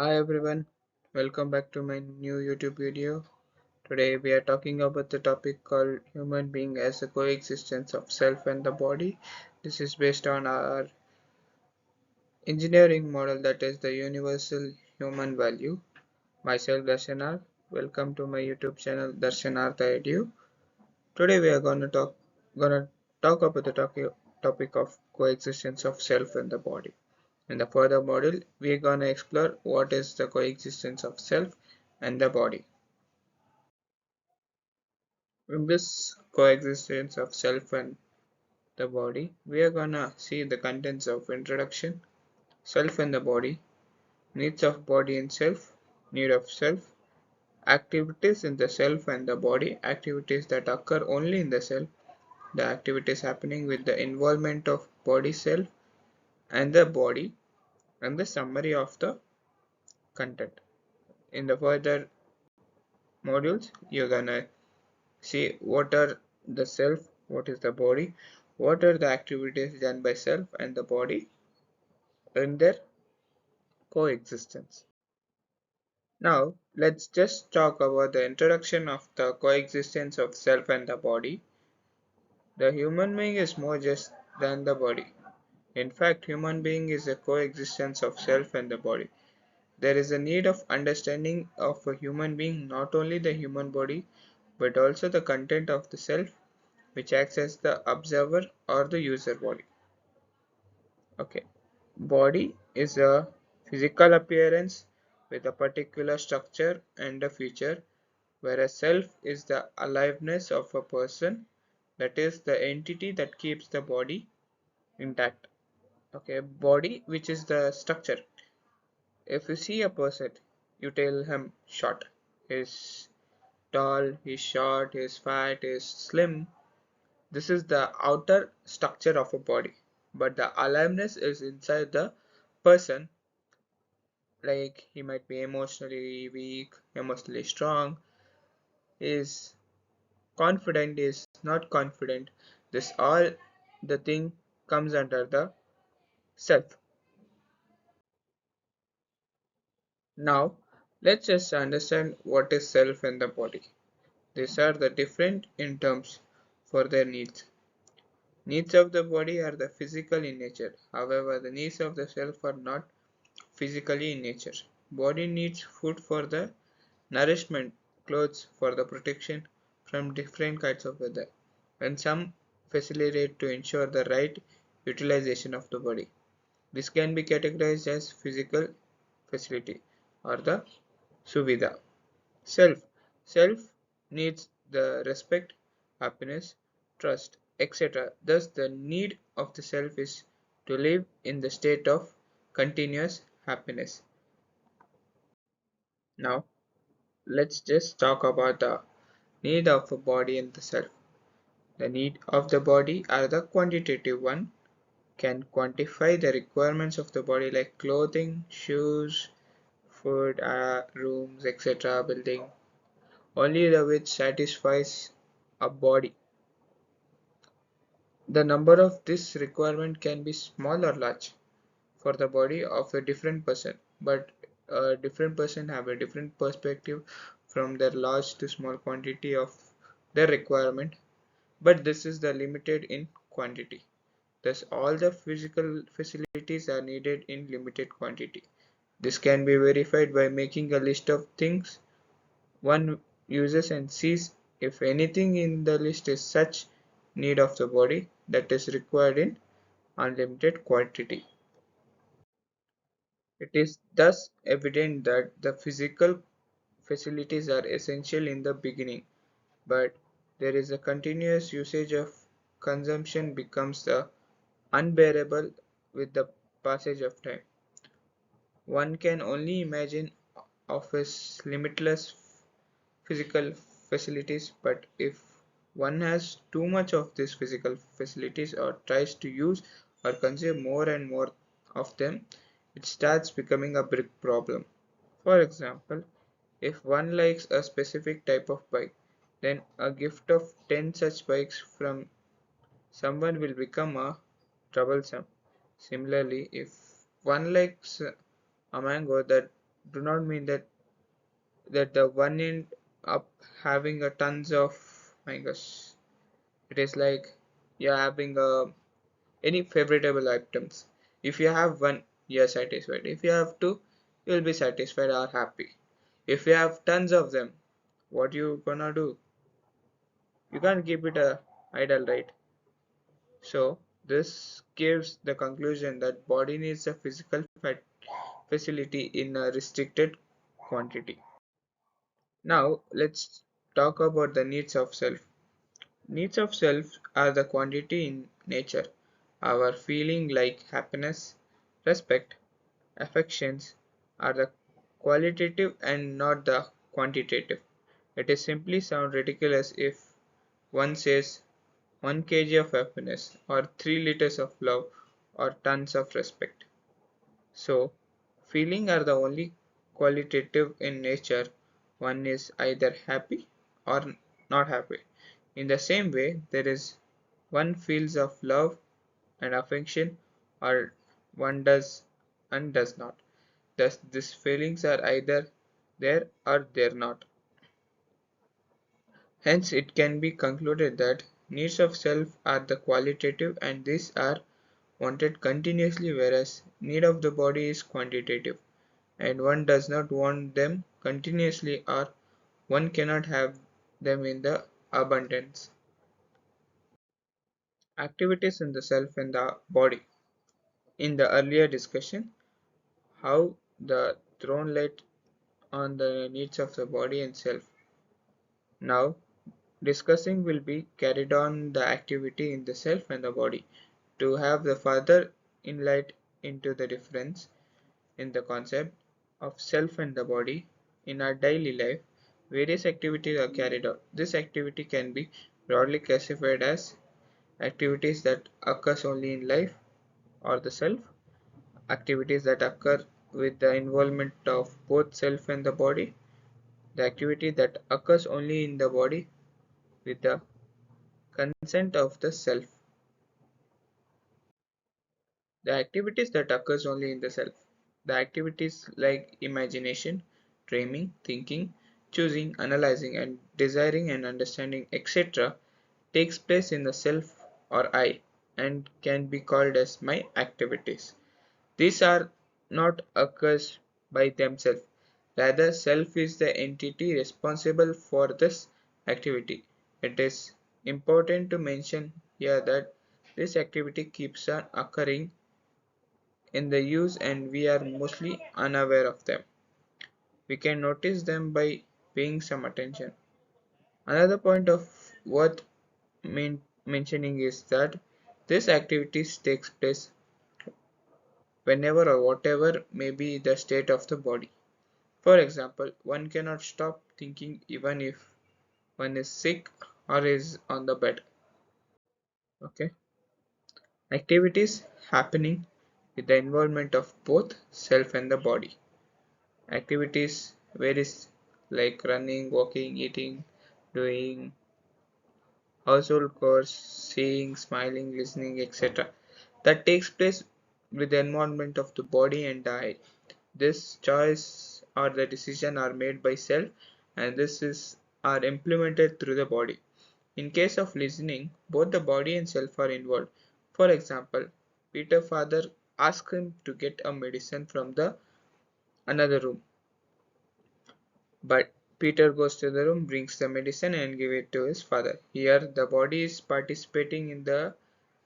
Hi everyone, welcome back to my new YouTube video. Today we are talking about the topic called human being as a coexistence of self and the body. This is based on our engineering model, that is the universal human value. Myself Darshanar, welcome to my YouTube channel Darshanartha Edu. Today we are gonna talk about the topic of coexistence of self and the body. In the further module, we are gonna explore what is the coexistence of self and the body. In this coexistence of self and the body, we are gonna see the contents of introduction, self and the body, needs of body and self, need of self, activities in the self and the body, activities that occur only in the self, the activities happening with the involvement of body self and the body, and the summary of the content. In the further modules, you're gonna see what are the self, what is the body, what are the activities done by self and the body in their coexistence. Now, let's just talk about the introduction of the coexistence of self and the body. The human being is more just than the body. In fact, human being is a coexistence of self and the body. There is a need of understanding of a human being, not only the human body, but also the content of the self, which acts as the observer or the user body. Okay, body is a physical appearance with a particular structure and a feature, whereas self is the aliveness of a person, that is the entity that keeps the body intact. Okay, body, which is the structure. If you see a person, you tell him short, he's tall, he's short, he's fat, he's slim. This is the outer structure of a body, but the aliveness is inside the person. Like he might be emotionally weak, emotionally strong, is confident, is not confident. This all the thing comes under the self. Now let's just understand what is self and the body. These are the different in terms for their needs. Needs of the body are the physical in nature. However, the needs of the self are not physically in nature. Body needs food for the nourishment, clothes for the protection from different kinds of weather, and some facilitate to ensure the right utilization of the body. This can be categorized as physical facility or the suvidha. Self. Self needs the respect, happiness, trust, etc. Thus, the need of the self is to live in the state of continuous happiness. Now, let's just talk about the need of a body and the self. The need of the body are the quantitative one, can quantify the requirements of the body like clothing, shoes, food, rooms, etc. building. Only the which satisfies a body. The number of this requirement can be small or large for the body of a different person, but a different person have a different perspective from their large to small quantity of their requirement, but this is the limited in quantity. Thus, all the physical facilities are needed in limited quantity. This can be verified by making a list of things one uses and sees if anything in the list is such need of the body that is required in unlimited quantity. It is thus evident that the physical facilities are essential in the beginning, but there is a continuous usage of consumption becomes unbearable with the passage of time. One can only imagine of his limitless physical facilities, but if one has too much of these physical facilities or tries to use or consume more and more of them, it starts becoming a big problem. For example, if one likes a specific type of bike, then a gift of 10 such bikes from someone will become a troublesome. Similarly, if one likes a mango that do not mean that the one end up having a tons of, my gosh, it is like you're having any favorable items. If you have one, you're satisfied. If you have two, you'll be satisfied or happy. If you have tons of them, what you gonna do? You can't keep it idle, right? So this gives the conclusion that body needs a physical facility in a restricted quantity. Now let's talk about the needs of self. Needs of self are the quantity in nature. Our feeling like happiness, respect, affections are the qualitative and not the quantitative. It is simply sound ridiculous if one says 1 kg of happiness or 3 liters of love or tons of respect. So, feeling are the only qualitative in nature. One is either happy or not happy. In the same way, there is one feels of love and affection or one does and does not. Thus, these feelings are either there or they're not. Hence, it can be concluded that needs of self are the qualitative and these are wanted continuously, whereas need of the body is quantitative and one does not want them continuously or one cannot have them in the abundance. Activities in the self and the body. In the earlier discussion, how the throne light on the needs of the body and self. Now, discussing will be carried on the activity in the self and the body to have the further insight into the difference in the concept of self and the body. In our daily life, various activities are carried out. This activity can be broadly classified as activities that occurs only in life or the self, activities that occur with the involvement of both self and the body, the activity that occurs only in the body with the consent of the self, the activities that occurs only in the self, the activities like imagination, dreaming, thinking, choosing, analyzing and desiring and understanding, etc., takes place in the self or I and can be called as my activities. These are not occurs by themselves. Rather, self is the entity responsible for this activity. It is important to mention here that this activity keeps on occurring in the use and we are mostly unaware of them. We can notice them by paying some attention. Another point of worth mentioning is that this activity takes place whenever or whatever may be the state of the body. For example, one cannot stop thinking even if one is sick or is on the bed. Okay. Activities happening with the involvement of both self and the body. Activities varies like running, walking, eating, doing household chores, seeing, smiling, listening, etc. That takes place with the involvement of the body and the eye. This choice or the decision are made by self and this is are implemented through the body. In case of listening, both the body and self are involved. For example, Peter's father asked him to get a medicine from the another room, but Peter goes to the room, brings the medicine and give it to his father. Here the body is participating in the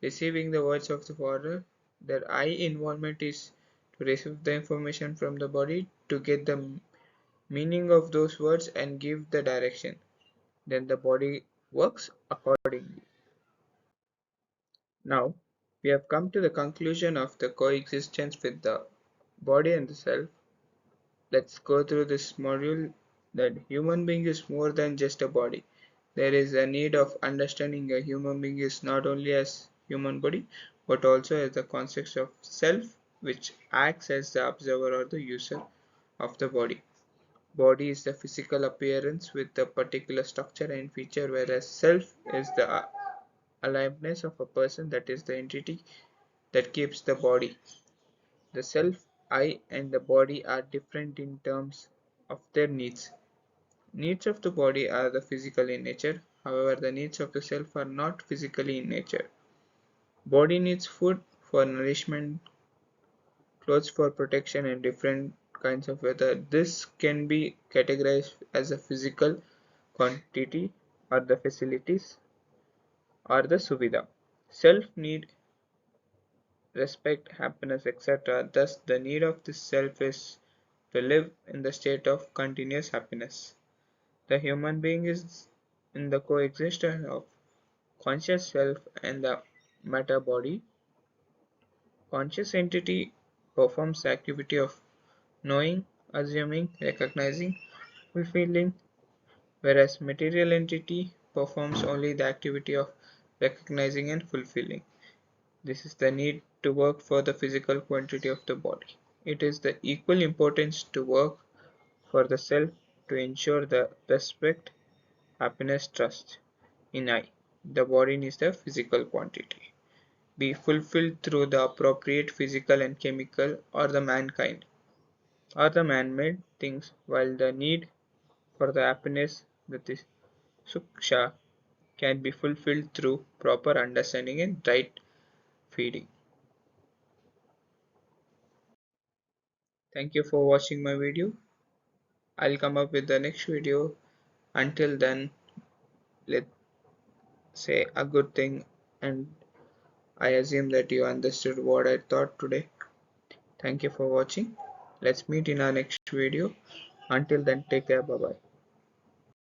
receiving the words of the father. Their eye involvement is to receive the information from the body to get the meaning of those words and give the direction. Then the body works accordingly. Now, we have come to the conclusion of the coexistence with the body and the self. Let's go through this module that human being is more than just a body. There is a need of understanding a human being is not only as human body but also as the concept of self which acts as the observer or the user of the body. Body is the physical appearance with a particular structure and feature, whereas self is the aliveness of a person, that is the entity that keeps the body. The self I and the body are different in terms of their needs. Needs of the body are the physical in nature, however the needs of the self are not physically in nature. Body needs food for nourishment, clothes for protection and different kinds of weather. This can be categorized as a physical quantity or the facilities or the suvidha. Self need respect, happiness, etc. Thus, the need of the self is to live in the state of continuous happiness. The human being is in the coexistence of conscious self and the matter body. Conscious entity performs the activity of knowing, assuming, recognizing, fulfilling, whereas material entity performs only the activity of recognizing and fulfilling. This is the need to work for the physical quantity of the body. It is the equal importance to work for the self to ensure the respect, happiness, trust in I. The body needs the physical quantity. Be fulfilled through the appropriate physical and chemical or the mankind or the man-made things, while the need for the happiness, that is suksha, can be fulfilled through proper understanding and right feeding. Thank you for watching my video. I'll come up with the next video. Until then, let's say a good thing, and I assume that you understood what I thought today. Thank you for watching. Let's meet in our next video. Until then, take care. Bye bye.